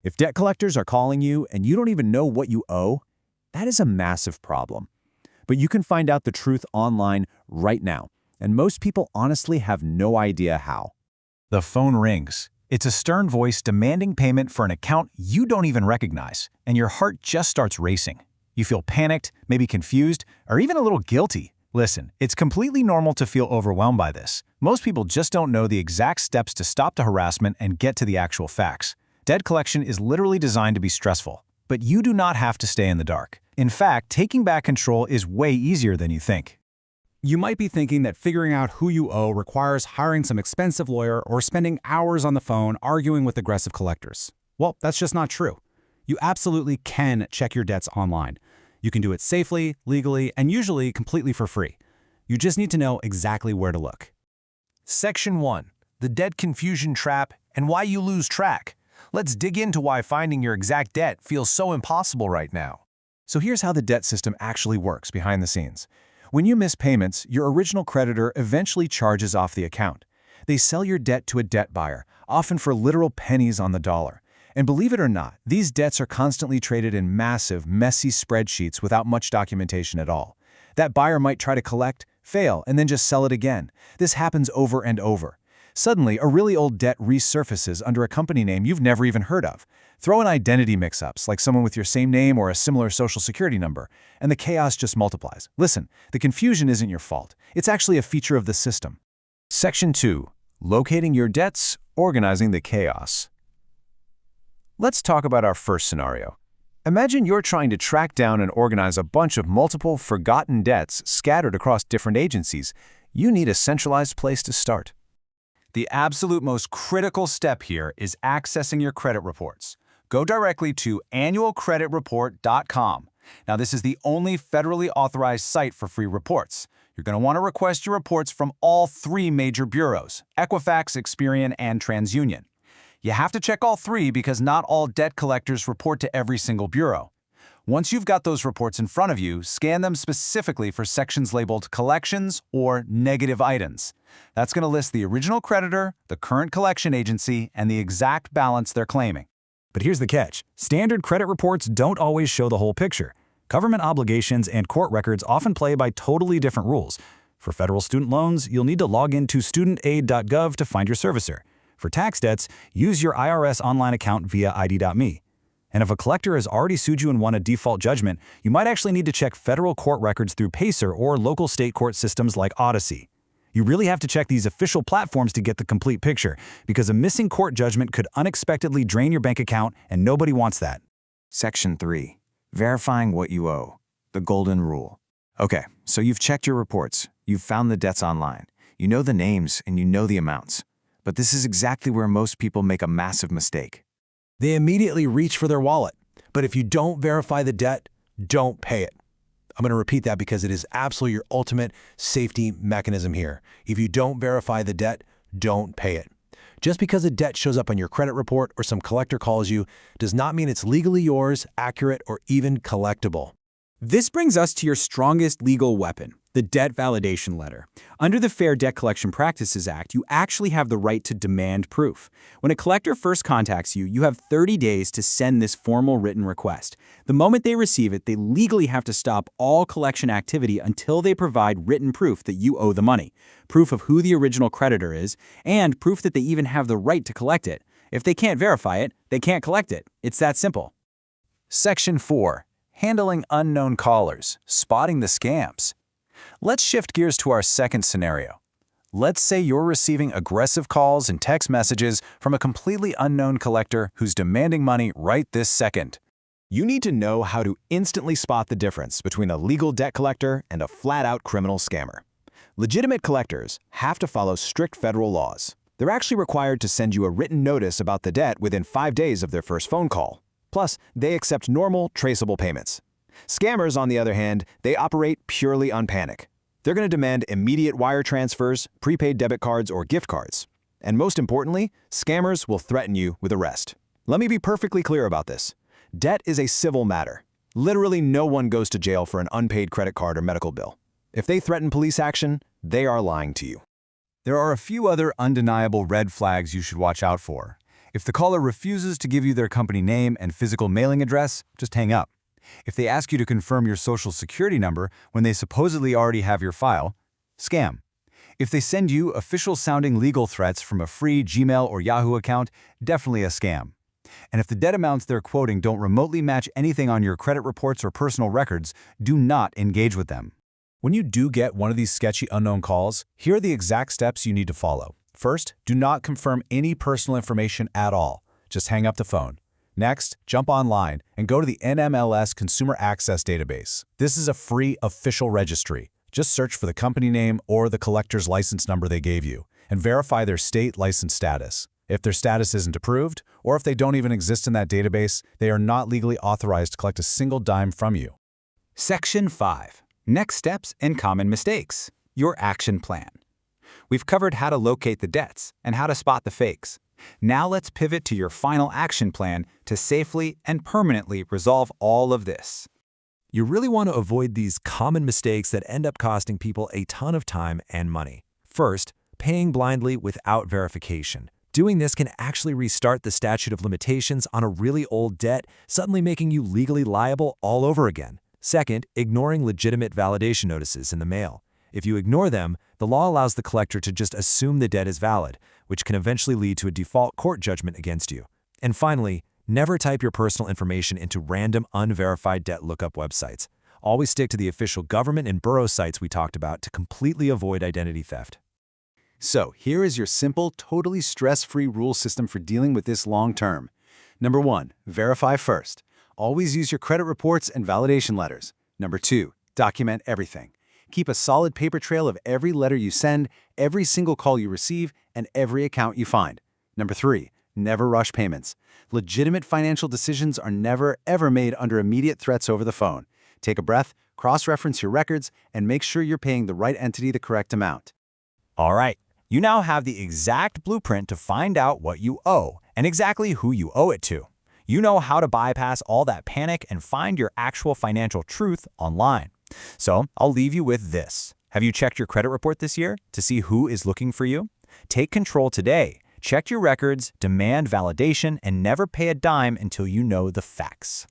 If debt collectors are calling you and you don't even know what you owe, that is a massive problem. But you can find out the truth online right now, and most people honestly have no idea how. The phone rings. It's a stern voice demanding payment for an account you don't even recognize, and your heart just starts racing. You feel panicked, maybe confused, or even a little guilty. Listen, it's completely normal to feel overwhelmed by this. Most people just don't know the exact steps to stop the harassment and get to the actual facts. Debt collection is literally designed to be stressful, but you do not have to stay in the dark. In fact, taking back control is way easier than you think. You might be thinking that figuring out who you owe requires hiring some expensive lawyer or spending hours on the phone arguing with aggressive collectors. Well, that's just not true. You absolutely can check your debts online. You can do it safely, legally, and usually completely for free. You just need to know exactly where to look. Section 1. The Debt Confusion Trap and Why You Lose Track. Let's dig into why finding your exact debt feels so impossible right now. So here's how the debt system actually works behind the scenes. When you miss payments, your original creditor eventually charges off the account. They sell your debt to a debt buyer, often for literal pennies on the dollar. And believe it or not, these debts are constantly traded in massive, messy spreadsheets without much documentation at all. That buyer might try to collect, fail, and then just sell it again. This happens over and over. Suddenly, a really old debt resurfaces under a company name you've never even heard of. Throw in identity mix-ups, like someone with your same name or a similar social security number, and the chaos just multiplies. Listen, the confusion isn't your fault. It's actually a feature of the system. Section 2. Locating your debts, organizing the chaos. Let's talk about our first scenario. Imagine you're trying to track down and organize a bunch of multiple, forgotten debts scattered across different agencies. You need a centralized place to start. The absolute most critical step here is accessing your credit reports. Go directly to annualcreditreport.com. Now, this is the only federally authorized site for free reports. You're going to want to request your reports from all three major bureaus, Equifax, Experian, and TransUnion. You have to check all three because not all debt collectors report to every single bureau. Once you've got those reports in front of you, scan them specifically for sections labeled collections or negative items. That's going to list the original creditor, the current collection agency, and the exact balance they're claiming. But here's the catch. Standard credit reports don't always show the whole picture. Government obligations and court records often play by totally different rules. For federal student loans, you'll need to log into studentaid.gov to find your servicer. For tax debts, use your IRS online account via ID.me. And if a collector has already sued you and won a default judgment, you might actually need to check federal court records through Pacer or local state court systems like Odyssey. You really have to check these official platforms to get the complete picture, because a missing court judgment could unexpectedly drain your bank account, and nobody wants that. Section 3. Verifying what you owe. The golden rule. Okay, so you've checked your reports. You've found the debts online. You know the names and you know the amounts. But this is exactly where most people make a massive mistake. They immediately reach for their wallet. But if you don't verify the debt, don't pay it. I'm going to repeat that because it is absolutely your ultimate safety mechanism here. If you don't verify the debt, don't pay it. Just because a debt shows up on your credit report or some collector calls you does not mean it's legally yours, accurate, or even collectible. This brings us to your strongest legal weapon, the debt validation letter. Under the Fair Debt Collection Practices Act, you actually have the right to demand proof. When a collector first contacts you, you have 30 days to send this formal written request. The moment they receive it, they legally have to stop all collection activity until they provide written proof that you owe the money, proof of who the original creditor is, and proof that they even have the right to collect it. If they can't verify it, they can't collect it. It's that simple. Section 4. Handling unknown callers, spotting the scams. Let's shift gears to our second scenario. Let's say you're receiving aggressive calls and text messages from a completely unknown collector who's demanding money right this second. You need to know how to instantly spot the difference between a legal debt collector and a flat-out criminal scammer. Legitimate collectors have to follow strict federal laws. They're actually required to send you a written notice about the debt within 5 days of their first phone call. Plus, they accept normal, traceable payments. Scammers, on the other hand, they operate purely on panic. They're going to demand immediate wire transfers, prepaid debit cards, or gift cards. And most importantly, scammers will threaten you with arrest. Let me be perfectly clear about this. Debt is a civil matter. Literally no one goes to jail for an unpaid credit card or medical bill. If they threaten police action, they are lying to you. There are a few other undeniable red flags you should watch out for. If the caller refuses to give you their company name and physical mailing address, just hang up. If they ask you to confirm your social security number when they supposedly already have your file, scam. If they send you official-sounding legal threats from a free Gmail or Yahoo account, definitely a scam. And if the debt amounts they're quoting don't remotely match anything on your credit reports or personal records, do not engage with them. When you do get one of these sketchy unknown calls, here are the exact steps you need to follow. First, do not confirm any personal information at all. Just hang up the phone. Next, jump online and go to the NMLS Consumer Access Database. This is a free official registry. Just search for the company name or the collector's license number they gave you and verify their state license status. If their status isn't approved, or if they don't even exist in that database, they are not legally authorized to collect a single dime from you. Section 5. Next steps and common mistakes. Your action plan. We've covered how to locate the debts and how to spot the fakes. Now let's pivot to your final action plan to safely and permanently resolve all of this. You really want to avoid these common mistakes that end up costing people a ton of time and money. First, paying blindly without verification. Doing this can actually restart the statute of limitations on a really old debt, suddenly making you legally liable all over again. Second, ignoring legitimate validation notices in the mail. If you ignore them, the law allows the collector to just assume the debt is valid, which can eventually lead to a default court judgment against you. And finally, never type your personal information into random unverified debt lookup websites. Always stick to the official government and borough sites we talked about to completely avoid identity theft. So, here is your simple, totally stress-free rule system for dealing with this long term. Number 1, verify first. Always use your credit reports and validation letters. Number 2, document everything. Keep a solid paper trail of every letter you send, every single call you receive, and every account you find. Number 3, never rush payments. Legitimate financial decisions are never, ever made under immediate threats over the phone. Take a breath, cross-reference your records, and make sure you're paying the right entity the correct amount. All right, you now have the exact blueprint to find out what you owe and exactly who you owe it to. You know how to bypass all that panic and find your actual financial truth online. So I'll leave you with this. Have you checked your credit report this year to see who is looking for you? Take control today. Check your records, demand validation, and never pay a dime until you know the facts.